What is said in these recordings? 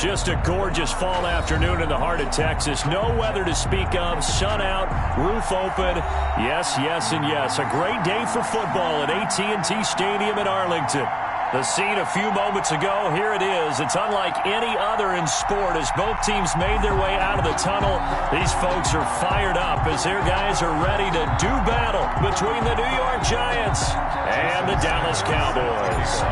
Just a gorgeous fall afternoon in the heart of Texas. No weather to speak of. Sun out, roof open. Yes, yes, and yes. A great day for football at AT&T Stadium in Arlington. The scene a few moments ago, here it is. It's unlike any other in sport as both teams made their way out of the tunnel. These folks are fired up as their guys are ready to do battle between the New York Giants and the Dallas Cowboys.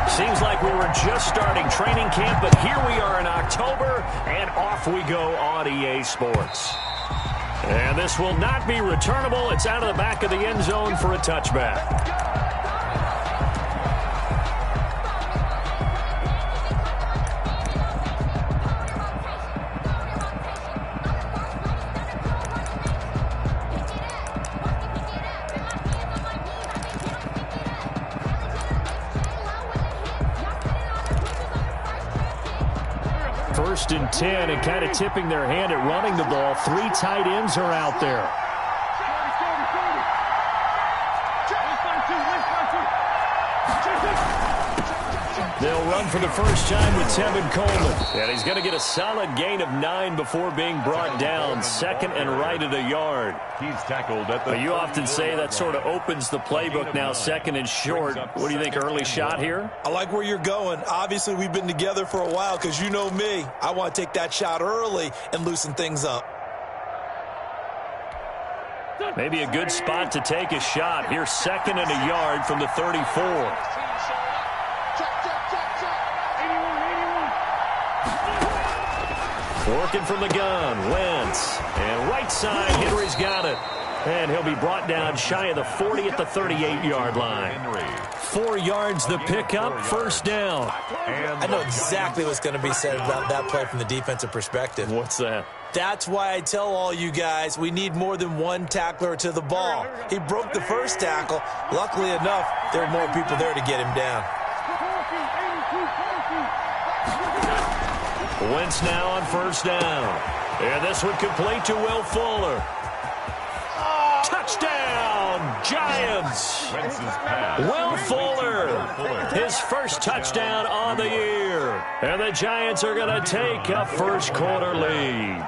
Seems like we were just starting training camp, but here we are in October, and off we go on EA Sports. And this will not be returnable. It's out of the back of the end zone for a touchback. First and 10, and kind of tipping their hand at running the ball. Three tight ends are out there. They'll run for the first time with Tevin Coleman. And he's going to get a solid gain of 9 before being brought down. Second and right at a yard. He's tackled at the. You often say that sort of opens the playbook now, second and short. What do you think, early shot here? I like where you're going. Obviously, we've been together for a while because you know me. I want to take that shot early and loosen things up. Maybe a good spot to take a shot. Here's second and a yard from the 34. Working from the gun, Wentz. And right side, Henry's got it. And he'll be brought down shy of the 40 at the 38-yard line. 4 yards the pickup, first down. I know exactly what's going to be said about that play from the defensive perspective. What's that? That's why I tell all you guys we need more than one tackler to the ball. He broke the first tackle. Luckily enough, there were more people there to get him down. Wentz now on first down. And this one complete to Will Fuller. Touchdown, Giants. Will Fuller, his first touchdown on the year. And the Giants are going to take a first quarter lead.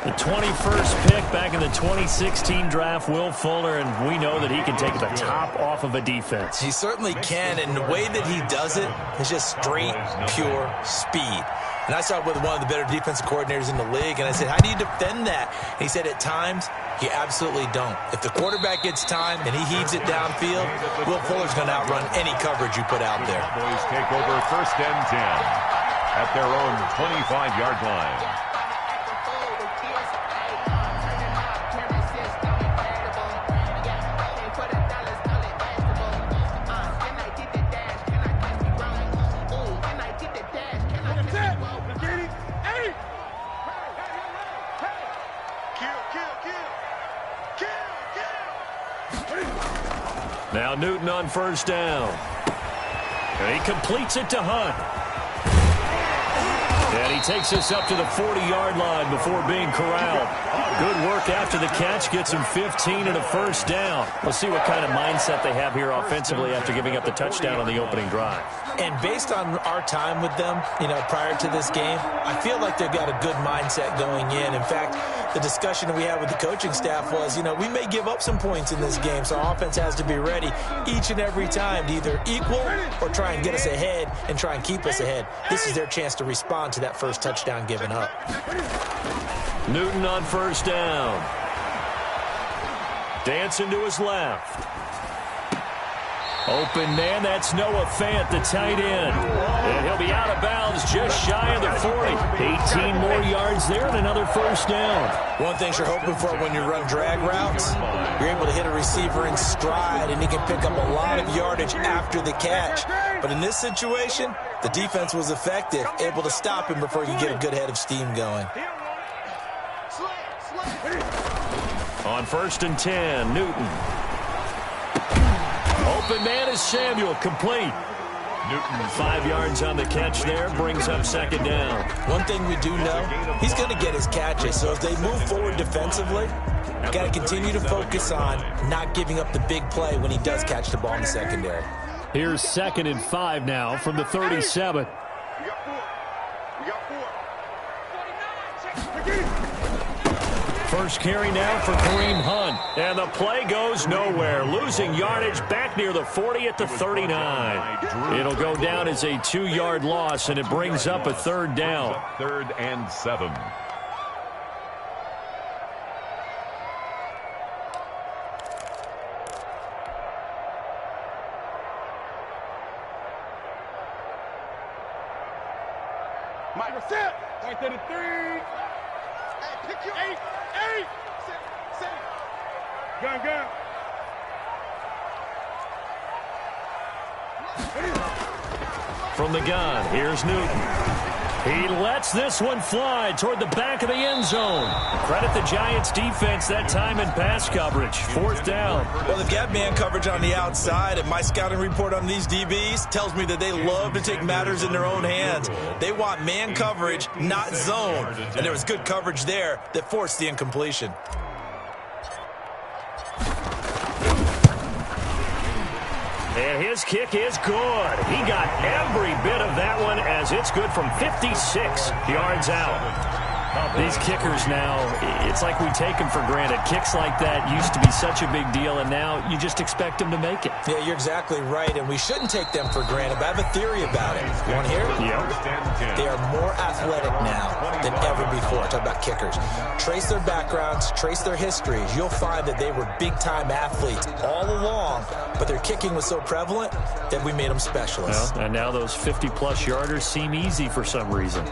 The 21st pick back in the 2016 draft, Will Fuller, and we know that he can take the top off of a defense. He certainly can, and the way that he does it is just straight, pure speed. And I started with one of the better defensive coordinators in the league, and I said, how do you defend that? And he said, at times, you absolutely don't. If the quarterback gets time and he heaves it downfield, Will Fuller's going to outrun any coverage you put out there. Boys take over first and 10 at their own 25-yard line. Now Newton on first down. And he completes it to Hunt. And he takes us up to the 40-yard line before being corralled. Good work after the catch. Gets him 15 and a first down. We'll see what kind of mindset they have here offensively after giving up the touchdown on the opening drive. And based on our time with them, prior to this game, I feel like they've got a good mindset going in. In fact, the discussion we had with the coaching staff was, we may give up some points in this game, so our offense has to be ready each and every time to either equal or try and get us ahead and try and keep us ahead. This is their chance to respond to that first touchdown given up. Newton on first down. Dancing to his left. Open man, that's Noah Fant, the tight end. And he'll be out of bounds just shy of the 40. 18 more yards there and another first down. One thing you're hoping for when you run drag routes, you're able to hit a receiver in stride, and he can pick up a lot of yardage after the catch. But in this situation, the defense was effective, able to stop him before he could get a good head of steam going. On first and 10, Newton. Open man is Samuel, complete. Newton 5 yards on the catch there, brings up second down. One thing we do know, he's going to get his catches. So as they move forward defensively, got to continue to focus on not giving up the big play when he does catch the ball in the secondary. Here's 2nd and 5 now from the 37. First carry now for Kareem Hunt. And the play goes nowhere. Losing yardage back near the 40 at the 39. It'll go down as a 2-yard loss, and it brings up a 3rd down. 3rd and 7. Mike, set. Right to the 3. Hey, pick your 8. Set. Gun. From the gun, here's Newton. He lets this one fly toward the back of the end zone. Credit the Giants defense that time in pass coverage. 4th down. Well, they've got man coverage on the outside, and my scouting report on these DBs tells me that they love to take matters in their own hands. They want man coverage, not zone. And there was good coverage there that forced the incompletion. And his kick is good. He got every bit of that one as it's good from 56 yards out. These kickers now, it's like we take them for granted. Kicks like that used to be such a big deal, and now you just expect them to make it. Yeah, you're exactly right, and we shouldn't take them for granted, but I have a theory about it. You want to hear it? Yeah. They are more athletic now than ever before. Talk about kickers. Trace their backgrounds, trace their histories. You'll find that they were big-time athletes all along, but their kicking was so prevalent that we made them specialists. Well, and now those 50-plus yarders seem easy for some reason.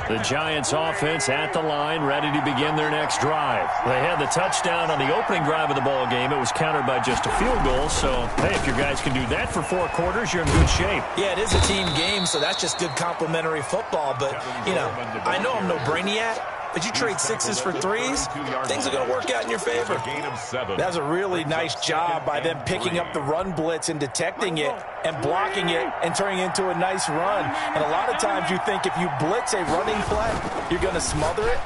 The Giants offense at the line, ready to begin their next drive. They had the touchdown on the opening drive of the ball game. It was countered by just a field goal. So, hey, if your guys can do that for 4 quarters, you're in good shape. Yeah, it is a team game, so that's just good complimentary football. But, you know, I know I'm no brainiac, but you trade 6s for 3s, things are going to work out in your favor. That was a really nice job by them picking up the run blitz and detecting it and blocking it and turning it into a nice run. And a lot of times you think if you blitz a running play, you're going to smother it.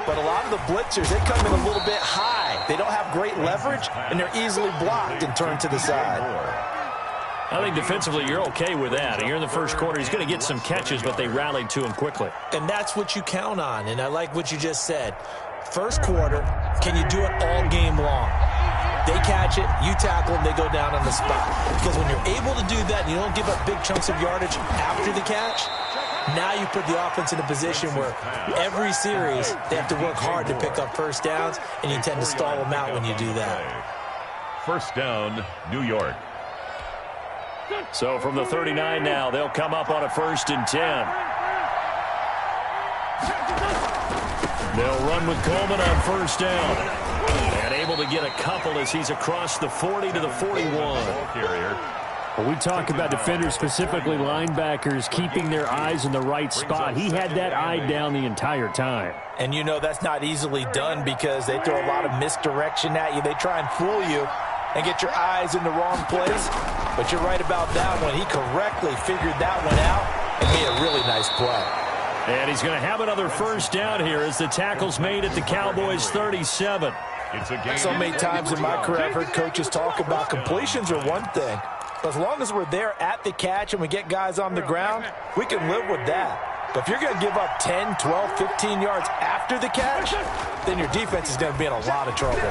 But a lot of the blitzers, they come in a little bit high. They don't have great leverage, and they're easily blocked and turned to the side. I think defensively you're okay with that. Here in the first quarter, he's going to get some catches, but they rallied to him quickly. And that's what you count on, and I like what you just said. First quarter, can you do it all game long? They catch it, you tackle them, they go down on the spot. Because when you're able to do that and you don't give up big chunks of yardage after the catch, now you put the offense in a position where every series they have to work hard to pick up first downs, and you tend to stall them out when you do that. First down, New York. So from the 39 now, they'll come up on a 1st and 10. They'll run with Coleman on 1st down. And able to get a couple as he's across the 40 to the 41. Well, we talk about defenders, specifically linebackers, keeping their eyes in the right spot. He had that eye down the entire time. And you know that's not easily done because they throw a lot of misdirection at you. They try and fool you and get your eyes in the wrong place. But you're right about that one. He correctly figured that one out and made a really nice play. And he's going to have another 1st down here as the tackle's made at the Cowboys' 37. So many times in my career I've heard coaches talk about completions are one thing. But as long as we're there at the catch and we get guys on the ground, we can live with that. But if you're going to give up 10, 12, 15 yards after the catch, then your defense is going to be in a lot of trouble.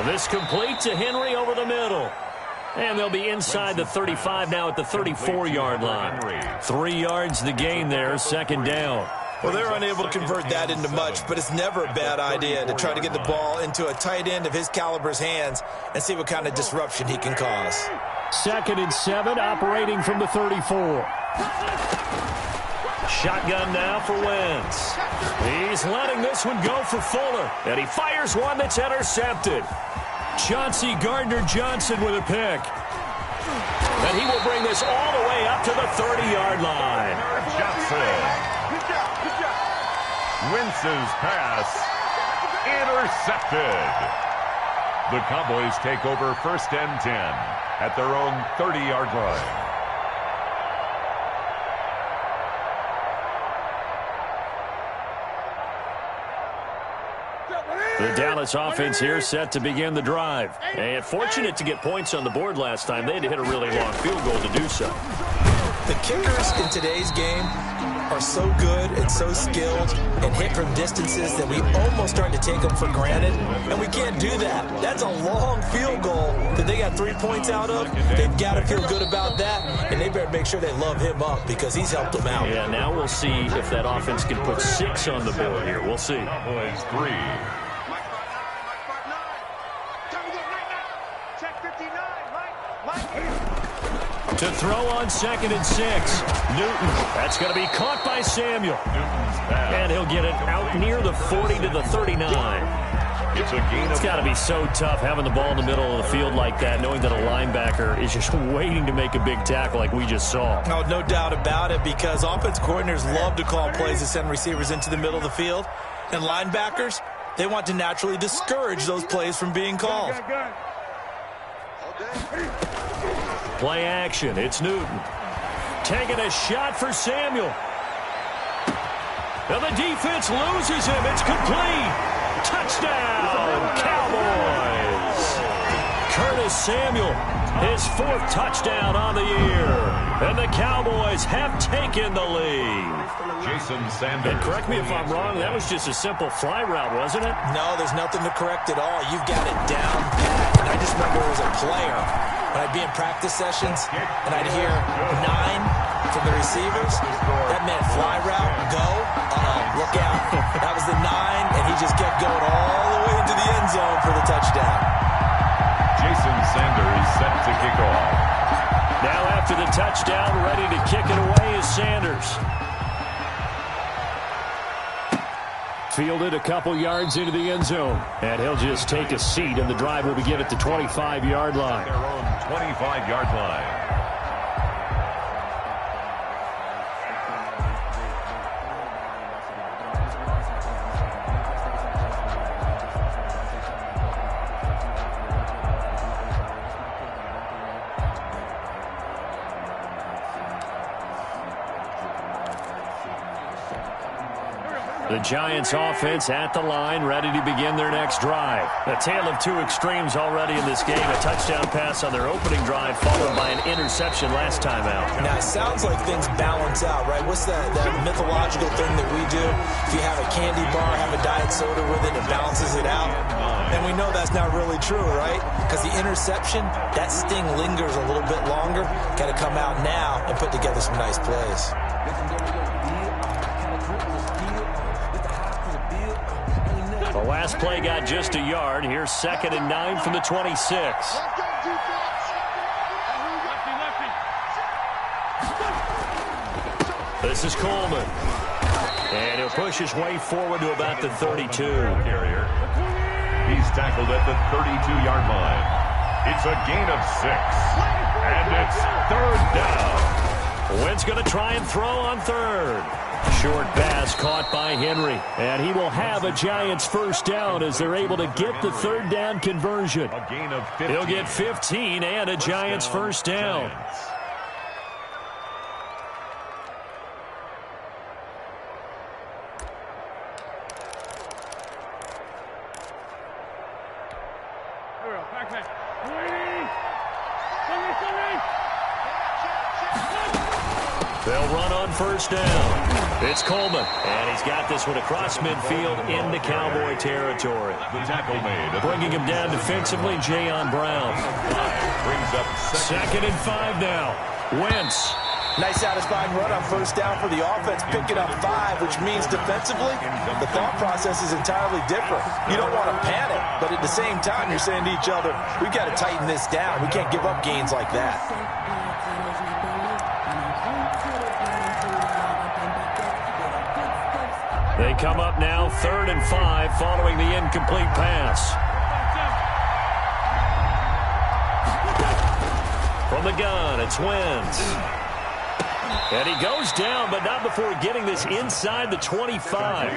This complete to Henry over the middle. And they'll be inside the 35 now at the 34-yard line. 3 yards the gain there, 2nd down. Well, they're unable to convert that into much, but it's never a bad idea to try to get the ball into a tight end of his caliber's hands and see what kind of disruption he can cause. 2nd and 7, operating from the 34. Shotgun now for Wentz. He's letting this one go for Fuller, and he fires one that's intercepted. Chauncey Gardner-Johnson with a pick. And he will bring this all the way up to the 30-yard line. Johnson. Wentz's pass intercepted. The Cowboys take over 1st and 10 at their own 30-yard line. The Dallas offense here set to begin the drive. And fortunate to get points on the board last time. They had to hit a really long field goal to do so. The kickers in today's game are so good and so skilled and hit from distances that we almost start to take them for granted. And we can't do that. That's a long field goal that they got 3 points out of. They've got to feel good about that. And they better make sure they love him up because he's helped them out. Yeah, now we'll see if that offense can put 6 on the board here. We'll see. Cowboys 3. To throw on 2nd and 6. Newton. That's going to be caught by Samuel. And he'll get it out near the 40 to the 39. It's got to be so tough having the ball in the middle of the field like that, knowing that a linebacker is just waiting to make a big tackle like we just saw. Oh, no doubt about it, because offense coordinators love to call plays to send receivers into the middle of the field. And linebackers, they want to naturally discourage those plays from being called. Play action. It's Newton. Taking a shot for Samuel. And the defense loses him. It's complete. Touchdown, Cowboys. Curtis Samuel, his 4th touchdown on the year. And the Cowboys have taken the lead. Jason Sanders. And correct me if I'm wrong, that was just a simple fly route, wasn't it? No, there's nothing to correct at all. You've got it down pat. And I just remember as a player, when I'd be in practice sessions and I'd hear 9 from the receivers, that meant fly route, go, look out. That was the 9, and he just kept going all the way into the end zone for the touchdown. Jason Sanders set to kick off. Now after the touchdown, ready to kick it away is Sanders. Fielded a couple yards into the end zone. And he'll just take a seat, and the drive will begin at the 25-yard line. Their own 25-yard line. The Giants offense at the line, ready to begin their next drive. A tale of 2 extremes already in this game. A touchdown pass on their opening drive, followed by an interception last time out. Now, it sounds like things balance out, right? What's that mythological thing that we do? If you have a candy bar, have a diet soda with it, it balances it out. And we know that's not really true, right? Because the interception, that sting lingers a little bit longer. Got to come out now and put together some nice plays. The last play got just a yard. Here's 2nd and 9 from the 26. This is Coleman. And he'll push his way forward to about the 32. Carrier. He's tackled at the 32-yard line. It's a gain of 6. And it's 3rd down. Wynn's going to try and throw on 3rd. Short pass caught by Henry. And he will have a Giants 1st down as they're able to get the 3rd down conversion. A gain of 15. He'll get 15 and a Giants 1st down. Giants. They'll run on 1st down. It's Coleman, and he's got this one across midfield into Cowboy territory. The tackle made. Bringing him down defensively, Jayon Brown. Brings up 2nd and 5 now. Wentz. Nice satisfying run on 1st down for the offense, picking up 5, which means defensively, the thought process is entirely different. You don't want to panic, but at the same time, you're saying to each other, we've got to tighten this down. We can't give up gains like that. They come up now 3rd and 5 following the incomplete pass. From the gun, it's Wentz. And he goes down, but not before getting this inside the 25.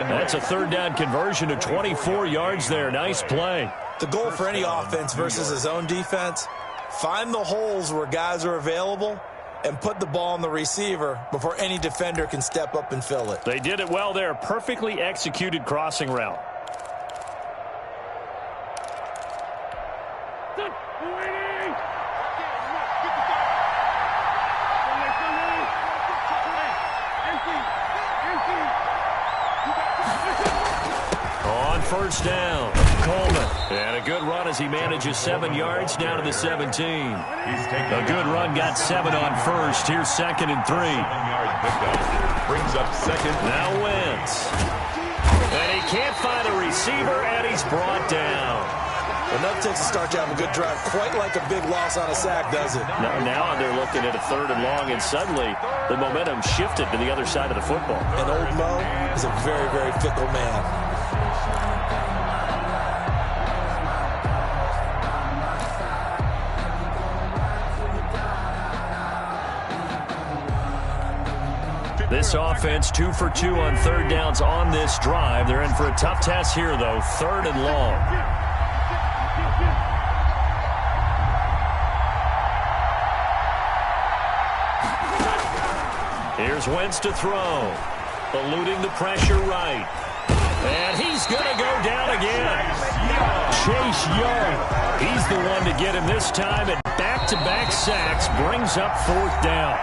That's a 3rd down conversion of 24 yards there. Nice play. The goal for any offense versus his own defense, find the holes where guys are available and put the ball on the receiver before any defender can step up and fill it. They did it well there. Perfectly executed crossing route. On first down, Coleman. And a good run as he manages 7 yards down to the 17. A good run got 7 on first. Here's 2nd and 3. 7-yard pickup. Brings up 2nd. Now Wentz. And he can't find a receiver, and he's brought down. Well, that takes a start to have a good drive. Quite like a big loss on a sack, does it? Now they're looking at a 3rd and long, and suddenly the momentum shifted to the other side of the football. And old Mo is a very, very fickle man. This offense 2 for 2 on 3rd downs on this drive. They're in for a tough test here, though. 3rd and long. Here's Wentz to throw. Eluding the pressure right. And he's going to go down again. Chase Young. He's the one to get him this time. And back-to-back sacks brings up 4th down.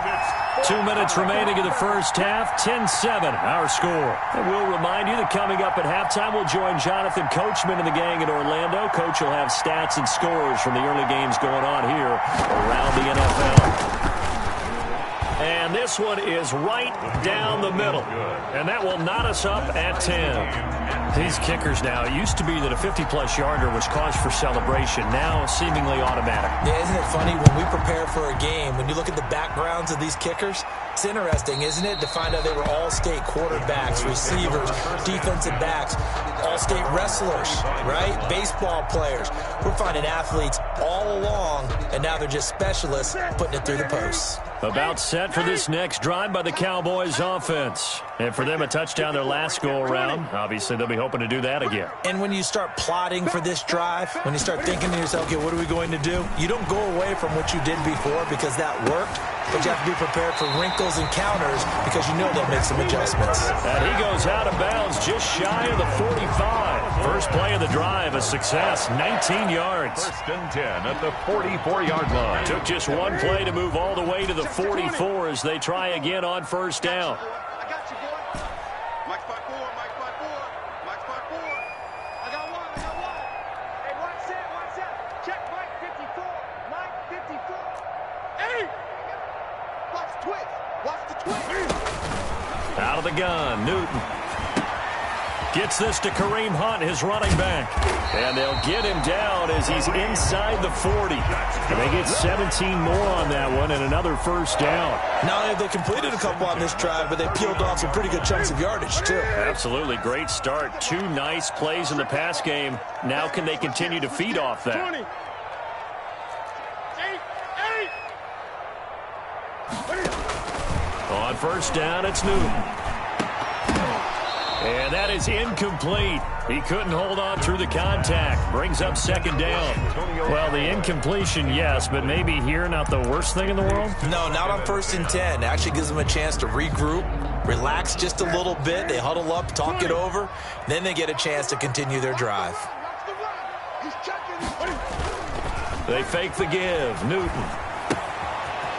2 minutes remaining in the first half. 10-7, our score. And we'll remind you that coming up at halftime, we'll join Jonathan Coachman and the gang in Orlando. Coach will have stats and scores from the early games going on here around the NFL. And this one is right down the middle. And that will knot us up at 10. These kickers now, it used to be that a 50-plus yarder was cause for celebration. Now seemingly automatic. Yeah, isn't it funny when we prepare for a game, when you look at the backgrounds of these kickers, it's interesting, isn't it, to find out they were all-state quarterbacks, receivers, defensive backs, all-state wrestlers, right? Baseball players. We're finding athletes all along, and now they're just specialists putting it through the posts. About set for this next drive by the Cowboys offense. And for them, a touchdown their last go-around. Obviously, they'll be hoping to do that again. And when you start plotting for this drive, when you start thinking to yourself, okay, what are we going to do? You don't go away from what you did before because that worked, but you have to be prepared for wrinkles and counters because you know they'll make some adjustments. And he goes out of bounds just shy of the 45. First play of the drive, a success, 19 yards. 1st and 10 at the 44-yard line. Took just one play to move all the way to the 44 as they try again on first down. I got you, boy. Mike spot 4, Mike spot 4, Mike spot 4. I got one. Hey, watch that. Check Mike 54, Mike 54. Hey! Watch the twist. Watch the twist. Out of the gun, Newton. Gets this to Kareem Hunt, his running back. And they'll get him down as he's inside the 40. And they get 17 more on that one and another first down. Not only have they completed a couple on this drive, but they peeled off some pretty good chunks of yardage, too. Absolutely. Great start. 2 nice plays in the pass game. Now can they continue to feed off that? 20. 8. On first down, it's Newton. And that is incomplete. He couldn't hold on through the contact. Brings up 2nd down. Well, the incompletion, yes, but maybe here not the worst thing in the world? No, not on 1st and 10. Actually gives them a chance to regroup, relax just a little bit. They huddle up, talk it over. Then they get a chance to continue their drive. They fake the give. Newton.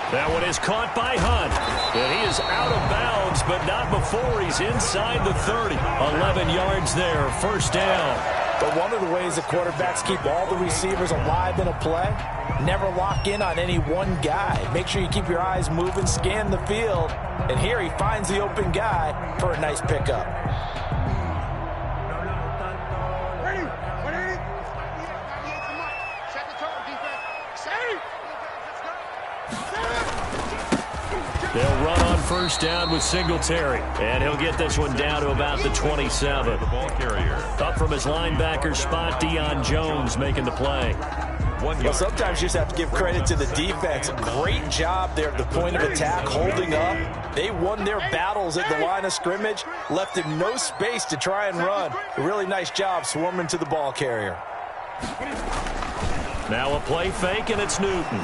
That one is caught by Hunt. And he is out of bounds, but not before he's inside the 30. 11 yards there, first down. But one of the ways that quarterbacks keep all the receivers alive in a play, never lock in on any one guy. Make sure you keep your eyes moving, scan the field. And here he finds the open guy for a nice pickup. They'll run on first down with Singletary. And he'll get this one down to about the 27. The ball carrier. Up from his linebacker spot, Deion Jones making the play. Well, sometimes you just have to give credit to the defense. Great job there at the point of attack, holding up. They won their battles at the line of scrimmage, left him no space to try and run. A really nice job swarming to the ball carrier. Now a play fake, and it's Newton.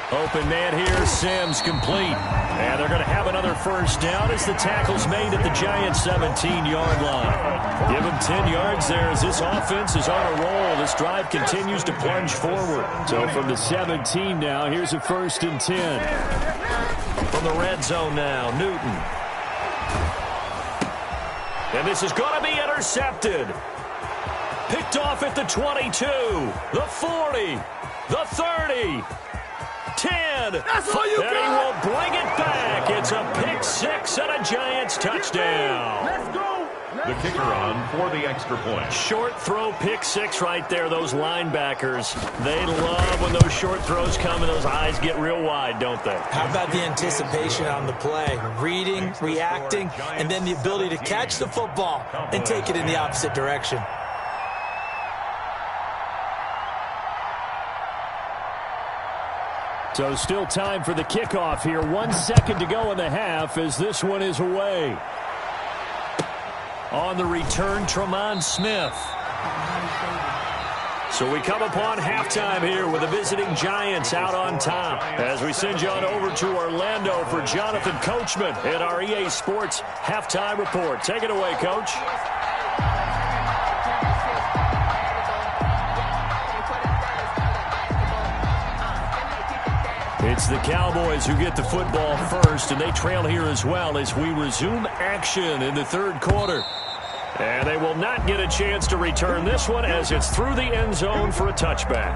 Open man here, Sims complete. And they're going to have another first down as the tackle's made at the Giants' 17-yard line. Give them 10 yards there as this offense is on a roll. This drive continues to plunge forward. So from the 17 now, here's a 1st and 10. From the red zone now, Newton. And this is going to be intercepted. Picked off at the 22, the 40, the 30. 10. That's all you got. And he will bring it back. It's a pick six and a Giants touchdown. Let's go. The kicker on for the extra point. Short throw pick six right there. Those linebackers, they love when those short throws come and those eyes get real wide, don't they? How about the anticipation on the play? Reading, reacting, and then the ability to catch the football and take it in the opposite direction. So still time for the kickoff here. 1 second to go in the half as this one is away. On the return, Tremont Smith. So we come upon halftime here with the visiting Giants out on top. As we send you on over to Orlando for Jonathan Coachman in our EA Sports Halftime Report. Take it away, Coach. It's the Cowboys who get the football first, and they trail here as well as we resume action in the third quarter. And they will not get a chance to return this one as it's through the end zone for a touchback.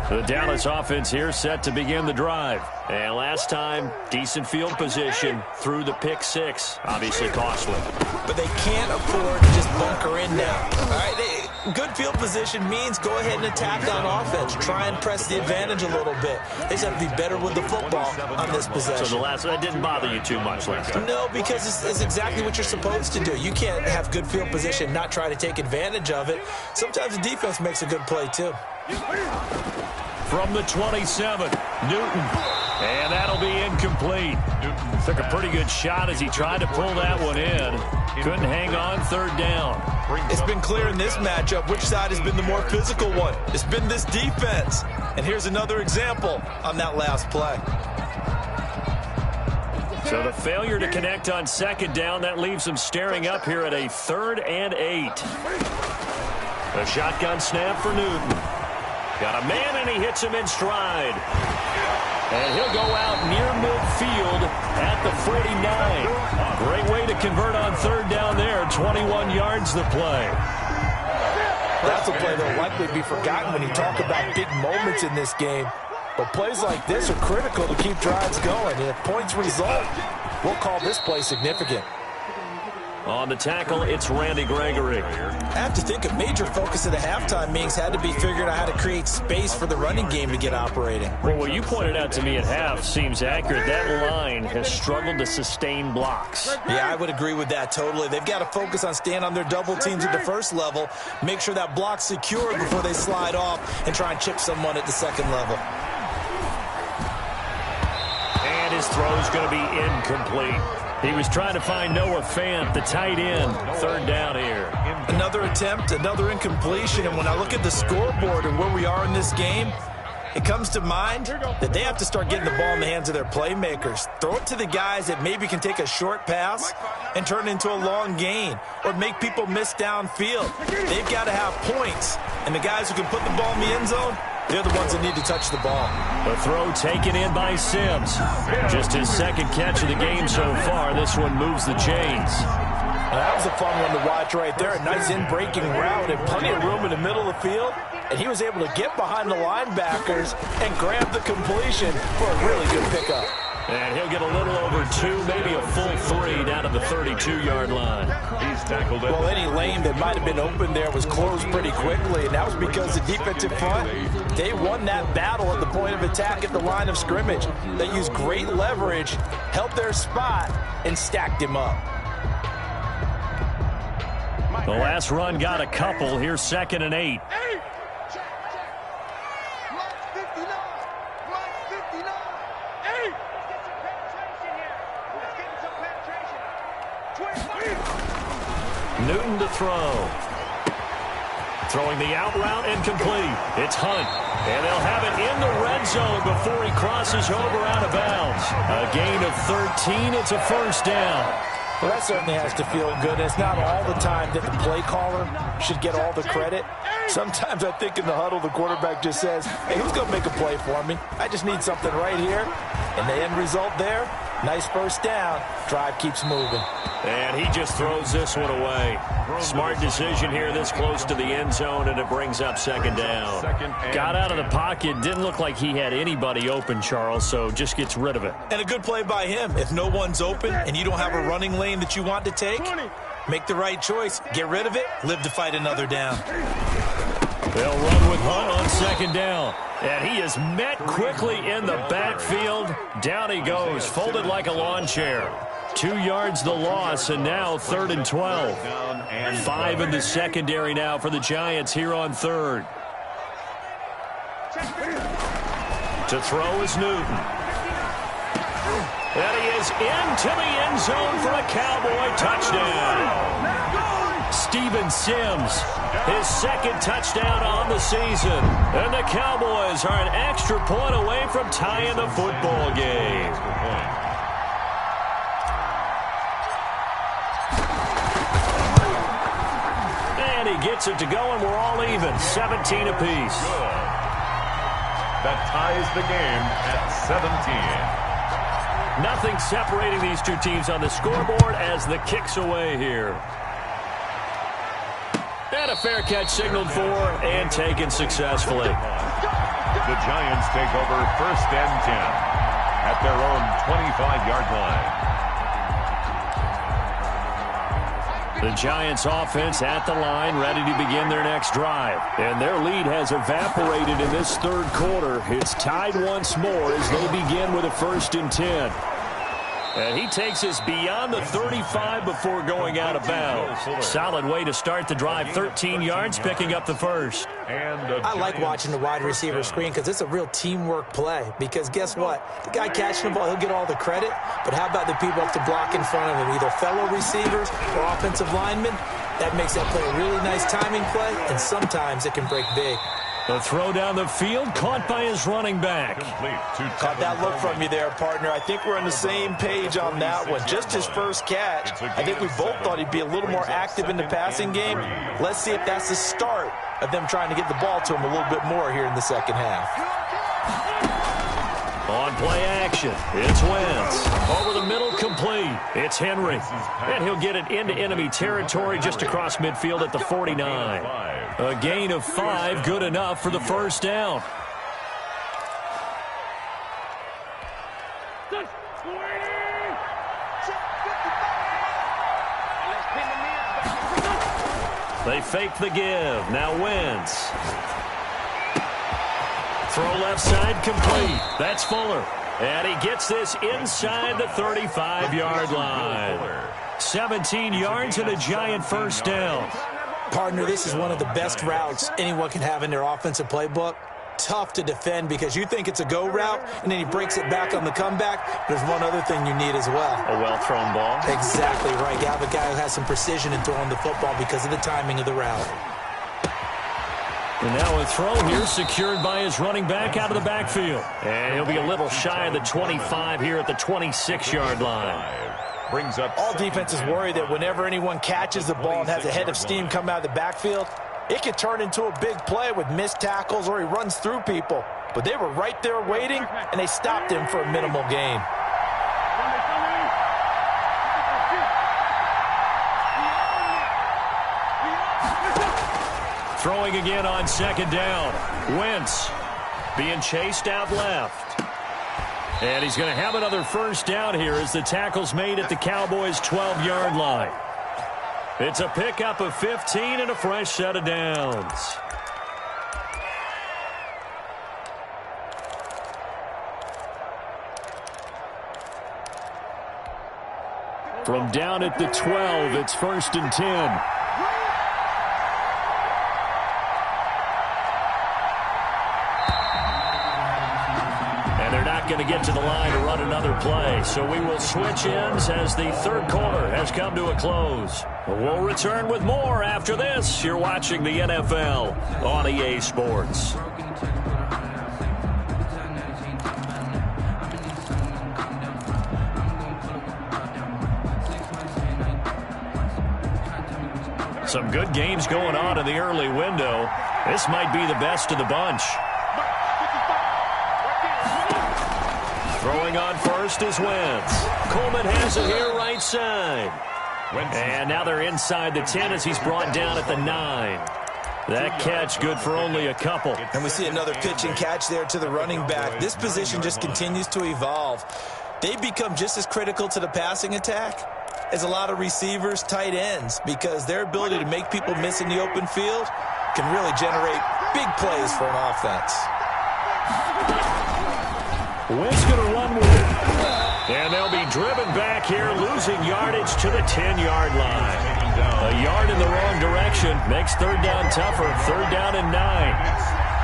The Dallas offense here set to begin the drive. And last time, decent field position through the pick six. Obviously costly. But they can't afford to just bunker in now. All right, good field position means go ahead and attack on offense. Try and press the advantage a little bit. They just have to be better with the football on this possession. So that didn't bother you too much last time? No, because it's exactly what you're supposed to do. You can't have good field position, not try to take advantage of it. Sometimes the defense makes a good play, too. From the 27, Newton. And that'll be incomplete. Newton took a pretty good shot as he tried to pull that one in. Couldn't hang on, third down. It's been clear in this matchup which side has been the more physical one. It's been this defense. And here's another example on that last play. So the failure to connect on second down, that leaves them staring up here at a 3rd and 8. A shotgun snap for Newton. Got a man, and he hits him in stride. And he'll go out near midfield at the 49. Great way to convert on third down there. 21 yards the play. That's a play that will likely be forgotten when you talk about big moments in this game. But plays like this are critical to keep drives going. And if points result, we'll call this play significant. On the tackle, it's Randy Gregory. I have to think a major focus of the halftime meetings had to be figuring out how to create space for the running game to get operating. Well, what you pointed out to me at half seems accurate. That line has struggled to sustain blocks. Yeah, I would agree with that totally. They've got to focus on staying on their double teams at the first level, make sure that block's secured before they slide off and try and chip someone at the second level. And his throw's going to be incomplete. He was trying to find Noah Fant, the tight end. Third down here. Another attempt, another incompletion. And when I look at the scoreboard and where we are in this game, it comes to mind that they have to start getting the ball in the hands of their playmakers. Throw it to the guys that maybe can take a short pass and turn it into a long gain or make people miss downfield. They've got to have points. And the guys who can put the ball in the end zone, they're the ones that need to touch the ball. The throw taken in by Sims. Just his second catch of the game so far. This one moves the chains. That was a fun one to watch right there. A nice in-breaking route and plenty of room in the middle of the field. And he was able to get behind the linebackers and grab the completion for a really good pickup. And he'll get a little over 2, maybe a full 3 down to the 32-yard line. He's tackled it. Well, any lane that might have been open there was closed pretty quickly, and that was because the defensive front, they won that battle at the point of attack at the line of scrimmage. They used great leverage, held their spot, and stacked him up. The last run got a couple. Here's 2nd and 8. Check. Block 59. Newton to throw. Throwing the out route and complete. It's Hunt. And they'll have it in the red zone before he crosses over out of bounds. A gain of 13. It's a first down. Well, that certainly has to feel good. It's not all the time that the play caller should get all the credit. Sometimes I think in the huddle, the quarterback just says, hey, who's going to make a play for me? I just need something right here. And the end result there, nice first down. Drive keeps moving. And he just throws this one away. Smart decision here this close to the end zone, and it brings up second down. Got out of the pocket. Didn't look like he had anybody open, Charles, so just gets rid of it. And a good play by him. If no one's open and you don't have a running lane that you want to take, make the right choice. Get rid of it. Live to fight another down. They'll run with Hunt on second down. And he is met quickly in the backfield. Down he goes, folded like a lawn chair. 2 yards the loss, and now 3rd and 12. 5 in the secondary now for the Giants here on third. To throw is Newton. And he is into the end zone for a Cowboy touchdown. Steven Sims, his second touchdown on the season. And the Cowboys are an extra point away from tying the football game. And he gets it to go, and we're all even, 17 apiece. That ties the game at 17. Nothing separating these two teams on the scoreboard as the kick's away here. And a fair catch signaled for and taken successfully. The Giants take over 1st and 10 at their own 25-yard line. The Giants offense at the line, ready to begin their next drive. And their lead has evaporated in this third quarter. It's tied once more as they begin with a 1st and 10. And he takes us beyond the 35 before going out of bounds. Solid way to start the drive. 13 yards, picking up the first. I like watching the wide receiver screen because it's a real teamwork play. Because guess what? The guy catching the ball, he'll get all the credit. But how about the people up to block in front of him, either fellow receivers or offensive linemen? That makes that play a really nice timing play, and sometimes it can break big. The throw down the field, caught by his running back. Caught that look from you there, partner. I think we're on the same page on that one. Just his first catch. I think we both thought he'd be a little more active in the passing game. Let's see if that's the start of them trying to get the ball to him a little bit more here in the second half. On play action, it's Wentz. Over the middle, complete. It's Henry. And he'll get it into enemy territory just across midfield at the 49. A gain of 5, good enough for the first down. They fake the give. Now Wentz. Throw left side, complete. That's Fuller. And he gets this inside the 35-yard line. 17 yards and a Giant first down. Partner, this is one of the best routes anyone can have in their offensive playbook. Tough to defend because you think it's a go route, and then he breaks it back on the comeback. There's one other thing you need as well. A well-thrown ball. Exactly right. You have a guy who has some precision in throwing the football because of the timing of the route. And now a throw here secured by his running back out of the backfield. And he'll be a little shy of the 25 here at the 26-yard line. Brings up all defenses worry that whenever anyone catches the ball and has a head of steam come out of the backfield, it could turn into a big play with missed tackles or he runs through people. But they were right there waiting, and they stopped him for a minimal gain. Throwing again on second down. Wentz being chased out left. And he's going to have another first down here as the tackle's made at the Cowboys' 12-yard line. It's a pickup of 15 and a fresh set of downs. From down at the 12, it's 1st and 10. And they're not going to get to the line to run another play. So we will switch ends as the third quarter has come to a close. We'll return with more after this. You're watching the NFL on EA Sports. Some good games going on in the early window. This might be the best of the bunch. Throwing on first is Wentz. Coleman has it here right side. And now they're inside the 10 as he's brought down at the 9. That catch good for only a couple. And we see another pitch and catch there to the running back. This position just continues to evolve. They become just as critical to the passing attack as a lot of receivers, tight ends, because their ability to make people miss in the open field can really generate big plays for an offense. Wentz going to run with it. And they'll be driven back here, losing yardage to the 10-yard line. A yard in the wrong direction makes third down tougher. Third down and 9.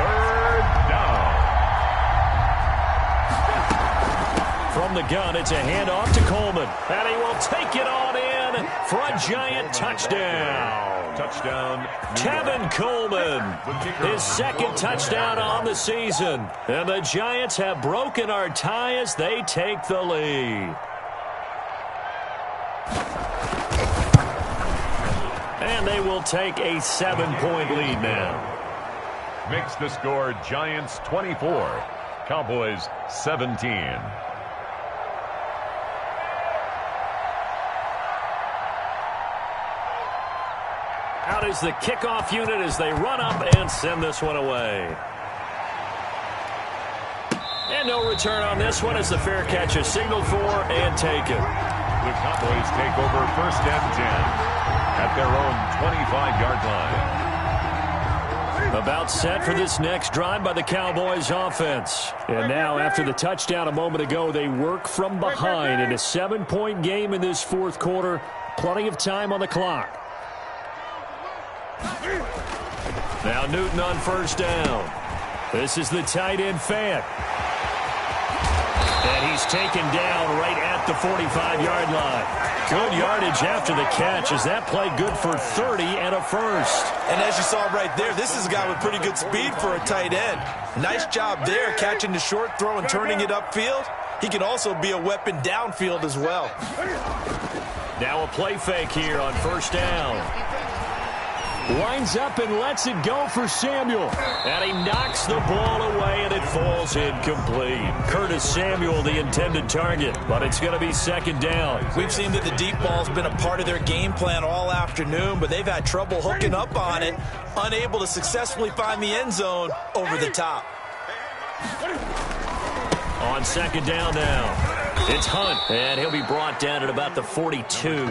Third down. From the gun, it's a handoff to Coleman. And he will take it on in for a giant touchdown. Touchdown. Tevin Coleman, his second touchdown on the season. And the Giants have broken our tie as they take the lead. And they will take a 7-point lead now. Makes the score Giants 24, Cowboys 17. Out is the kickoff unit as they run up and send this one away. And no return on this one as the fair catch is signaled for and taken. The Cowboys take over first and 10 at their own 25-yard line. About set for this next drive by the Cowboys offense. And now after the touchdown a moment ago, they work from behind in a 7-point game in this fourth quarter. Plenty of time on the clock. Now Newton on first down. This is the tight end Fant. And he's taken down right at the 45-yard line. Good yardage after the catch. Is that play good for 30 and a first? And as you saw right there, this is a guy with pretty good speed for a tight end. Nice job there catching the short throw and turning it upfield. He can also be a weapon downfield as well. Now a play fake here on first down. Lines up and lets it go for Samuel. And he knocks the ball away, and it falls incomplete. Curtis Samuel, the intended target, but it's going to be second down. We've seen that the deep ball's been a part of their game plan all afternoon, but they've had trouble hooking up on it, unable to successfully find the end zone over the top. On second down now. It's Hunt, and he'll be brought down at about the 42.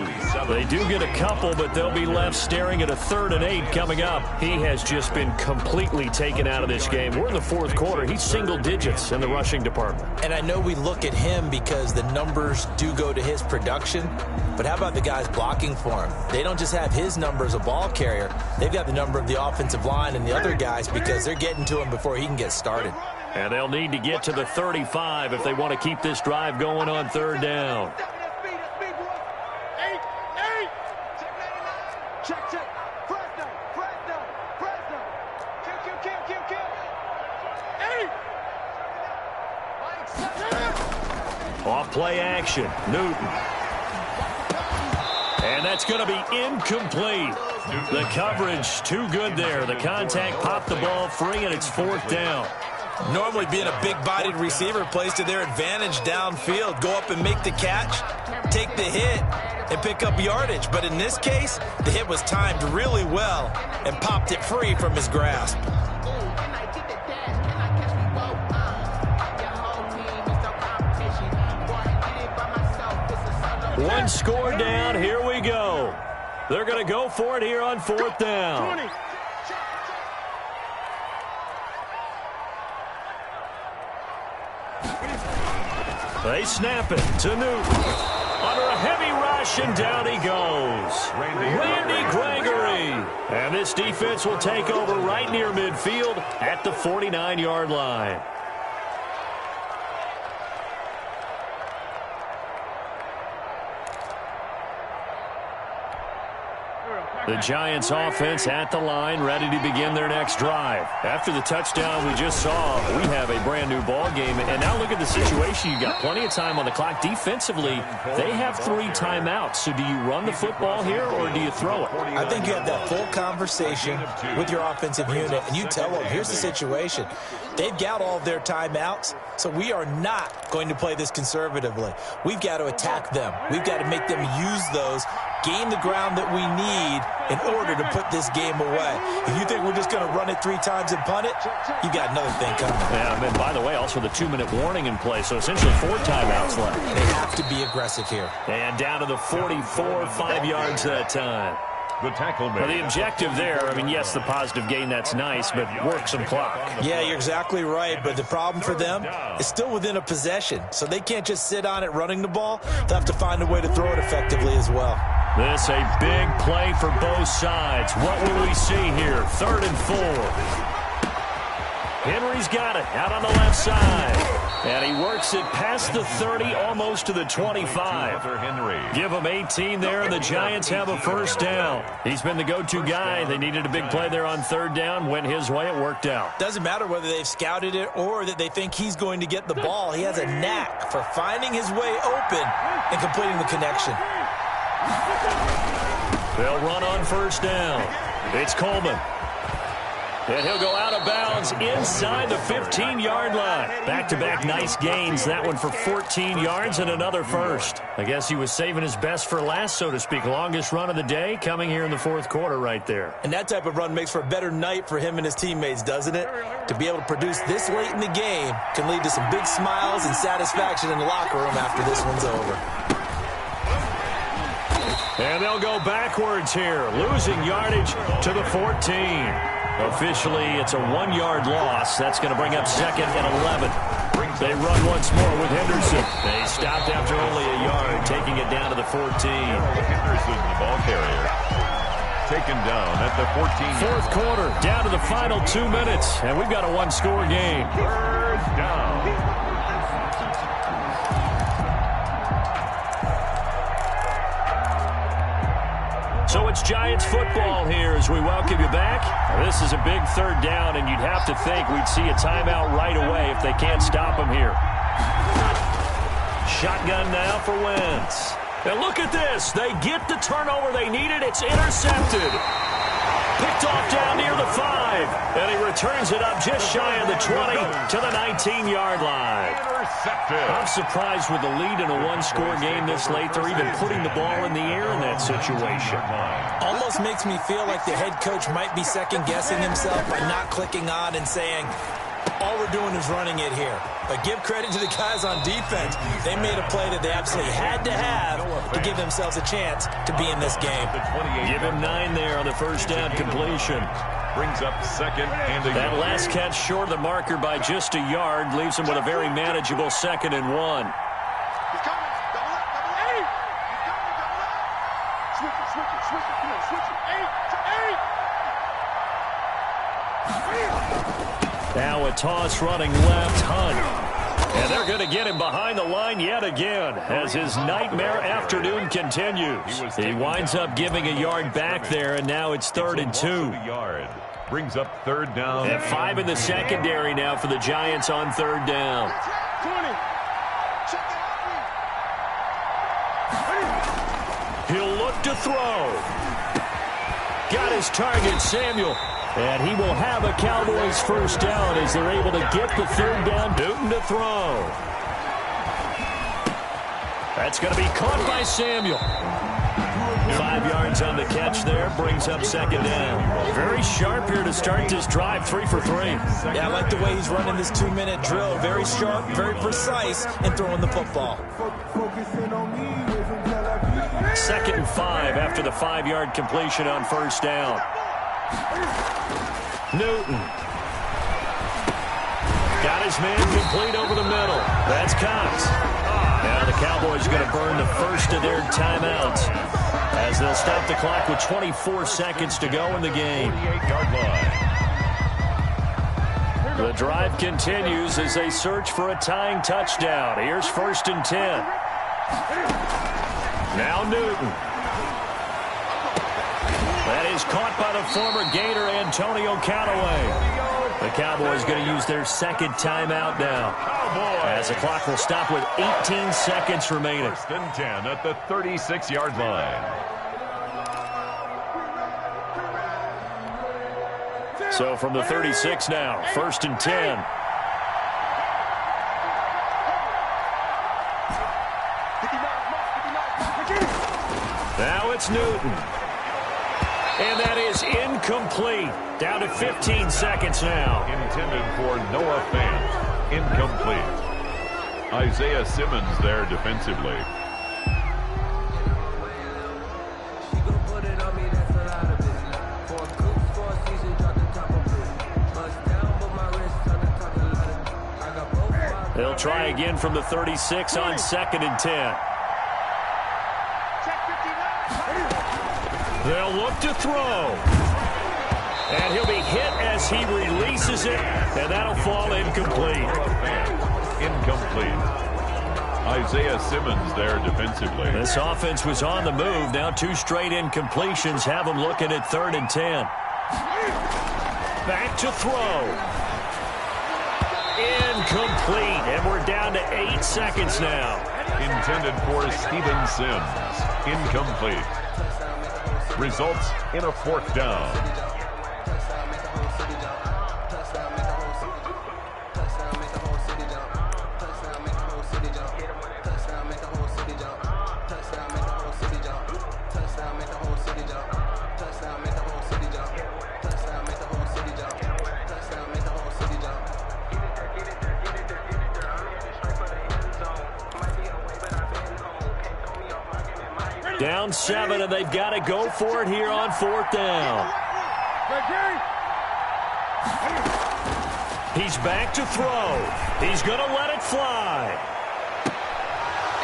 They do get a couple, but they'll be left staring at a 3rd and 8 coming up. He has just been completely taken out of this game. We're in the fourth quarter. He's single digits in the rushing department. And I know we look at him because the numbers do go to his production, but how about the guys blocking for him? They don't just have his number as a ball carrier. They've got the number of the offensive line and the other guys because they're getting to him before he can get started. And they'll need to get to the 35 if they want to keep this drive going on third down. Off play action, Newton. And that's going to be incomplete. The coverage too good there. The contact popped the ball free, and it's fourth down. Normally being a big-bodied receiver plays to their advantage downfield. Go up and make the catch, take the hit, and pick up yardage. But in this case, the hit was timed really well and popped it free from his grasp. One score down. Here we go. They're going to go for it here on fourth down. They snap it to Newton. Under a heavy rush, and down he goes. Randy Gregory. And this defense will take over right near midfield at the 49-yard line. The Giants offense at the line, ready to begin their next drive. After the touchdown we just saw, we have a brand new ball game. And now look at the situation. You got plenty of time on the clock. Defensively, they have 3 timeouts. So do you run the football here or do you throw it? I think you have that full conversation with your offensive unit, and you tell them, here's the situation. They've got all of their timeouts, so we are not going to play this conservatively. We've got to attack them. We've got to make them use those, gain the ground that we need in order to put this game away. If you think we're just going to run it 3 times and punt it, you got another thing coming. Yeah, and by the way, also the 2-minute warning in play, so essentially 4 timeouts left. They have to be aggressive here. And down to the 44, 5 yards that time. The tackle made. Well, the objective there, I mean, yes, the positive gain, that's nice, but work some clock. Yeah, you're exactly right, but the problem for them is still within a possession, so they can't just sit on it running the ball. They'll have to find a way to throw it effectively as well. This a big play for both sides. What will we see here? 3rd and 4. Henry's got it out on the left side. And he works it past the 30, almost to the 25. Give him 18 there, and the Giants have a first down. He's been the go-to guy. They needed a big play there on 3rd down. Went his way. It worked out. Doesn't matter whether they've scouted it or that they think he's going to get the ball. He has a knack for finding his way open and completing the connection. They'll run on first down. It's Coleman. And he'll go out of bounds inside the 15-yard line. Back-to-back nice gains. That one for 14 yards and another first. I guess he was saving his best for last, so to speak. Longest run of the day coming here in the 4th quarter right there. And that type of run makes for a better night for him and his teammates, doesn't it? To be able to produce this late in the game can lead to some big smiles and satisfaction in the locker room after this one's over. And they'll go backwards here, losing yardage to the 14. Officially, it's a 1-yard loss. That's going to bring up 2nd and 11. They run once more with Henderson. They stopped after only a yard, taking it down to the 14. Henderson, the ball carrier, taken down at the 14. 4th quarter, down to the final 2 minutes, and we've got a 1-score game. 3rd down. So it's Giants football here as we welcome you back. This is a big 3rd down, and you'd have to think we'd see a timeout right away if they can't stop him here. Shotgun now for Wentz. And look at this. They get the turnover they needed. It's intercepted. Picked off down near the 5. And he returns it up just shy of the 20 to the 19-yard line. I'm surprised with the lead in a 1-score game this late. They're even putting the ball in the air in that situation. Almost makes me feel like the head coach might be second-guessing himself by not clicking on and saying, all we're doing is running it here. But give credit to the guys on defense. They made a play that they absolutely had to have to give themselves a chance to be in this game. Give him 9 there on the first down completion. Brings up 2nd and a That last catch short of the marker by just a yard leaves him with a very manageable 2nd and 1. He's coming. Double up, double up. He's coming, double up. Switch it, switch it, switch it. Come on, switch it. 8 to 8. Now a toss running left, Hunt. And they're going to get him behind the line yet again as his nightmare afternoon continues. He winds up giving a yard back there, and now it's 3rd and 2. Brings up 3rd down. And 5 in the secondary now for the Giants on 3rd down. 20. Check it out. He'll look to throw. Got his target, Samuel. And he will have a Cowboys first down as they're able to get the 3rd down. Newton to throw. That's going to be caught by Samuel. 5 yards on the catch there. Brings up 2nd down. Very sharp here to start this drive. 3 for 3. Yeah, I like the way he's running this 2-minute drill. Very sharp, very precise in throwing the football. 2nd and 5 after the 5-yard completion on first down. Newton. Got his man complete over the middle. That's Cox. Now the Cowboys are going to burn the first of their timeouts as they'll stop the clock with 24 seconds to go in the game. 28-yard line. The drive continues as they search for a tying touchdown. Here's 1st and 10. Now Newton. That is caught by the former Gator, Antonio Callaway. The Cowboys going to use their second timeout now, as the clock will stop with 18 seconds remaining. First and 10 at the 36-yard line. So from the 36 now, first and 10. Now it's Newton. And that is incomplete. Down to 15 seconds now. Intended for Noah Fant. Incomplete. Isaiah Simmons there defensively. They'll try again from the 36 on second and 10. They'll look to throw. And he'll be hit as he releases it, and that'll fall incomplete. Incomplete. Isaiah Simmons there defensively. This offense was on the move. Now 2 straight incompletions have them looking at third and 10. Back to throw. Incomplete, and we're down to 8 seconds now. Intended for Steven Sims. Incomplete. Results in a 4th down. Down 7, and they've got to go for it here on 4th down. He's back to throw. He's going to let it fly.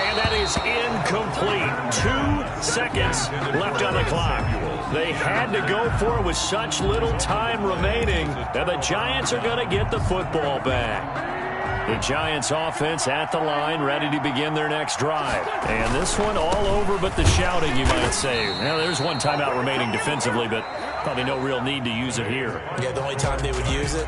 And that is incomplete. 2 seconds left on the clock. They had to go for it with such little time remaining, and the Giants are going to get the football back. The Giants offense at the line, ready to begin their next drive. And this one all over but the shouting, you might say. Now, there's 1 timeout remaining defensively, but probably no real need to use it here. Yeah, the only time they would use it